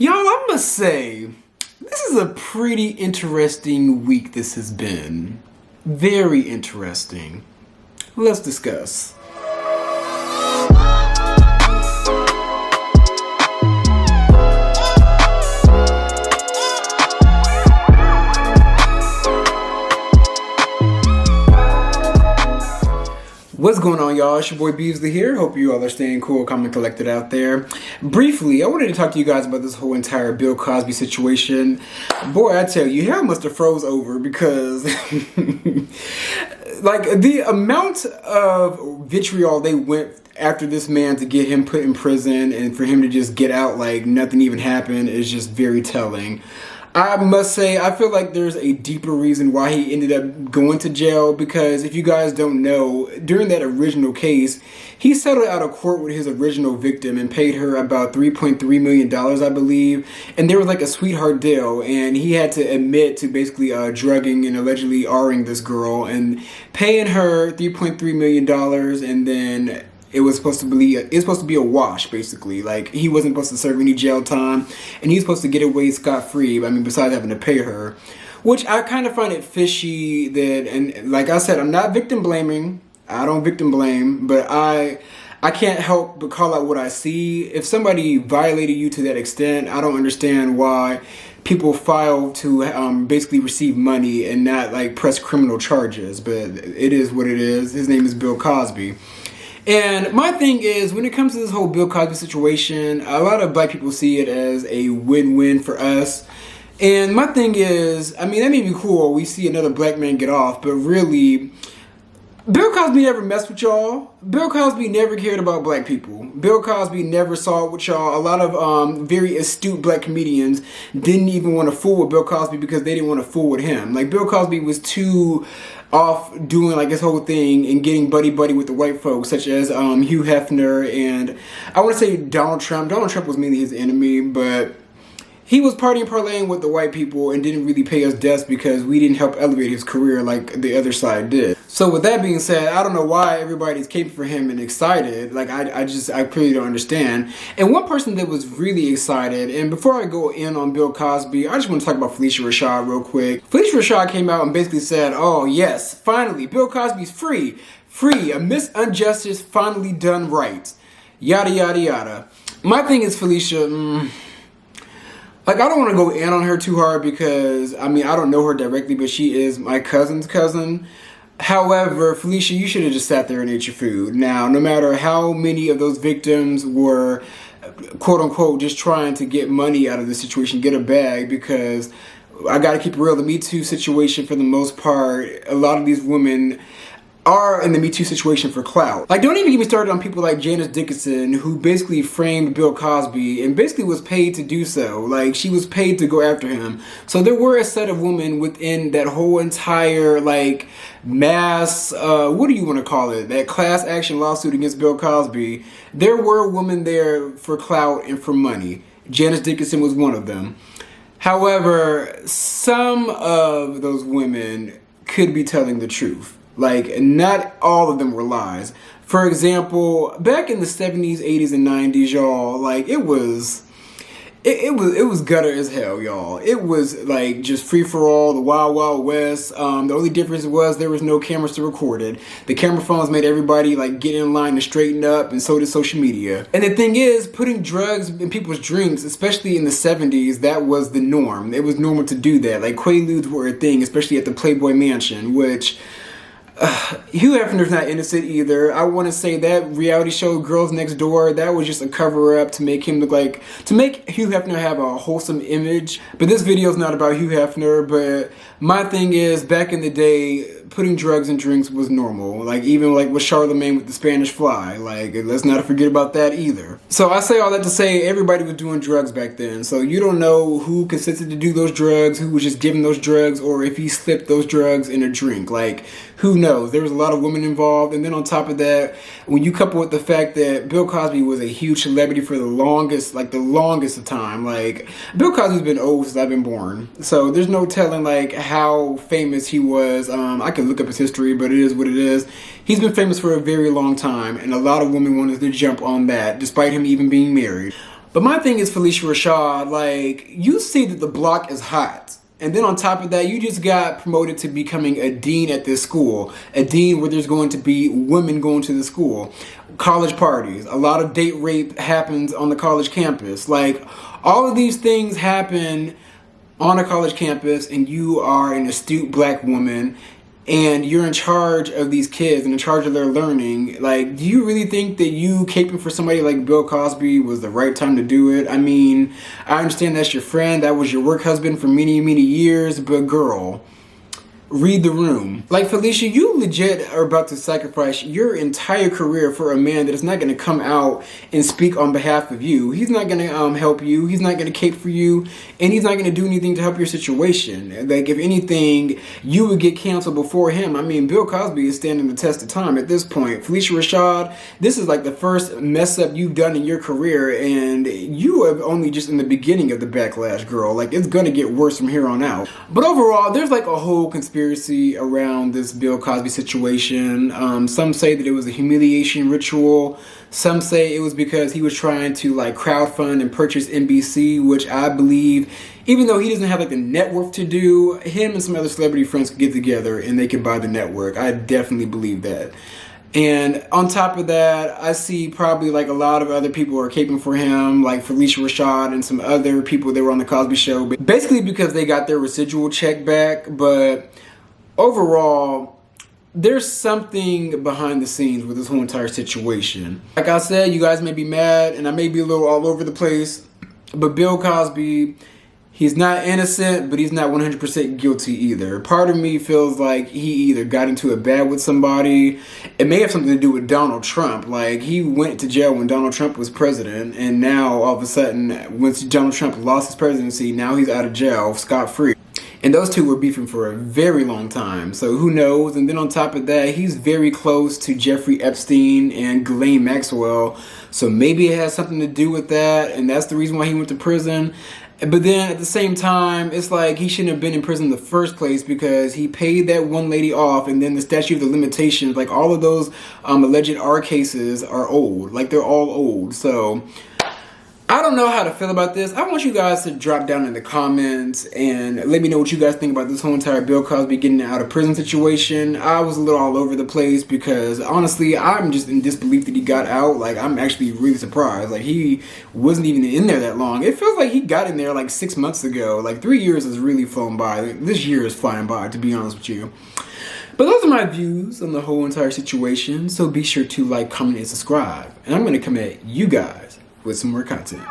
Y'all, I must say, this is a pretty interesting week this has been. Very interesting. Let's discuss. What's going on, y'all? It's your boy Beasley here. Hope you all are staying cool, calm, and collected out there. Briefly, I wanted to talk to you guys about this whole entire Bill Cosby situation. Boy, I tell you, hell must have froze over because like the amount of vitriol they went after this man to get him put in prison and for him to just get out like nothing even happened is just very telling. I must say, I feel like there's a deeper reason why he ended up going to jail, because if you guys don't know, during that original case, he settled out of court with his original victim and paid her about $3.3 million, I believe. And there was like a sweetheart deal, and he had to admit to basically drugging and allegedly R-ing this girl and paying her $3.3 million, and then it's supposed to be a wash, basically. Like, he wasn't supposed to serve any jail time, and he's supposed to get away scot-free, I mean, besides having to pay her. Which I kind of find it fishy that, and like I said, I'm not victim blaming. I don't victim blame, but I can't help but call out what I see. If somebody violated you to that extent, I don't understand why people file to basically receive money and not like press criminal charges, but it is what it is. His name is Bill Cosby. And my thing is, when it comes to this whole Bill Cosby situation, a lot of black people see it as a win-win for us. And my thing is, I mean, that may be cool. We see another black man get off, but really, Bill Cosby never messed with y'all. Bill Cosby never cared about black people. Bill Cosby never saw it with y'all. A lot of very astute black comedians didn't even want to fool with Bill Cosby because they didn't want to fool with him. Like, Bill Cosby was too off doing like his whole thing and getting buddy-buddy with the white folks, such as Hugh Hefner and I want to say Donald Trump. Donald Trump was mainly his enemy, but he was partying parlaying with the white people and didn't really pay us dust because we didn't help elevate his career like the other side did. So with that being said, I don't know why everybody's caping for him and excited. Like, I clearly don't understand. And one person that was really excited, and before I go in on Bill Cosby, I just want to talk about Phylicia Rashad real quick. Phylicia Rashad came out and basically said, oh yes, finally, Bill Cosby's free, a misinjustice finally done right, yada yada yada. My thing is, Phylicia, like, I don't want to go in on her too hard because, I mean, I don't know her directly, but she is my cousin's cousin. However, Phylicia, you should have just sat there and ate your food. Now, no matter how many of those victims were, quote unquote, just trying to get money out of the situation, get a bag, because I got to keep it real, the Me Too situation, for the most part, a lot of these women are in the Me Too situation for clout. Like, don't even get me started on people like Janice Dickinson, who basically framed Bill Cosby and basically was paid to do so. Like, she was paid to go after him. So there were a set of women within that whole entire, like, mass, what do you want to call it? That class action lawsuit against Bill Cosby. There were women there for clout and for money. Janice Dickinson was one of them. However, some of those women could be telling the truth. Like, not all of them were lies. For example, back in the 70s, 80s, and 90s, y'all, like, it was gutter as hell, y'all. It was like just free for all, the wild, wild west. The only difference was there was no cameras to record it. The camera phones made everybody like get in line and straighten up, and so did social media. And the thing is, putting drugs in people's drinks, especially in the 70s, that was the norm. It was normal to do that. Like, Quaaludes were a thing, especially at the Playboy Mansion, which Hugh Hefner's not innocent either. I want to say that reality show Girls Next Door, that was just a cover-up to make him look like, to make Hugh Hefner have a wholesome image. But this video is not about Hugh Hefner, but my thing is, back in the day, putting drugs in drinks was normal. Like, even like with Charlemagne with the Spanish fly. Like, let's not forget about that either. So I say all that to say everybody was doing drugs back then. So you don't know who consented to do those drugs, who was just giving those drugs, or if he slipped those drugs in a drink. Like, who knows? There was a lot of women involved. And then on top of that, when you couple with the fact that Bill Cosby was a huge celebrity for the longest of time. Like, Bill Cosby's been old since I've been born. So there's no telling like how famous he was. I could look up his history, but it is what it is. He's been famous for a very long time, and a lot of women wanted to jump on that, despite him even being married. But my thing is Phylicia Rashad, like, you see that the block is hot. And then on top of that, you just got promoted to becoming a dean at this school. A dean where there's going to be women going to the school. College parties. A lot of date rape happens on the college campus. Like, all of these things happen on a college campus, and you are an astute black woman, and you're in charge of these kids and in charge of their learning. Like, do you really think that you caping for somebody like Bill Cosby was the right time to do it? I mean, I understand that's your friend, that was your work husband for many, many years, but girl, read the room. Like, Phylicia, you legit are about to sacrifice your entire career for a man that is not going to come out and speak on behalf of you. He's not going to help you. He's not going to cape for you. And he's not going to do anything to help your situation. Like, if anything, you would get canceled before him. I mean, Bill Cosby is standing the test of time at this point. Phylicia Rashad, this is like the first mess up you've done in your career. And you are only just in the beginning of the backlash, girl. Like, it's going to get worse from here on out. But overall, there's like a whole conspiracy around this Bill Cosby situation. Some say that it was a humiliation ritual. Some say it was because he was trying to like crowdfund and purchase NBC, which I believe, even though he doesn't have like the net worth to do, him and some other celebrity friends could get together and they could buy the network. I definitely believe that. And on top of that, I see probably like a lot of other people are caping for him, like Phylicia Rashad and some other people that were on the Cosby Show, basically because they got their residual check back. But overall, there's something behind the scenes with this whole entire situation. Like I said, you guys may be mad and I may be a little all over the place, but Bill Cosby, he's not innocent, but he's not 100% guilty either. Part of me feels like he either got into it bad with somebody. It may have something to do with Donald Trump. Like, he went to jail when Donald Trump was president, and now all of a sudden, once Donald Trump lost his presidency, now he's out of jail, scot-free. And those two were beefing for a very long time, so who knows? And then on top of that, he's very close to Jeffrey Epstein and Ghislaine Maxwell, so maybe it has something to do with that, and that's the reason why he went to prison. But then at the same time, it's like he shouldn't have been in prison in the first place because he paid that one lady off, and then the statute of the limitations, like all of those alleged R cases are old. Like, they're all old. So I don't know how to feel about this. I want you guys to drop down in the comments and let me know what you guys think about this whole entire Bill Cosby getting out of prison situation. I was a little all over the place because honestly, I'm just in disbelief that he got out. Like, I'm actually really surprised. Like, he wasn't even in there that long. It feels like he got in there like 6 months ago. Like, 3 years has really flown by. This year is flying by, to be honest with you. But those are my views on the whole entire situation. So be sure to like, comment, and subscribe. And I'm going to come at you guys with some more content.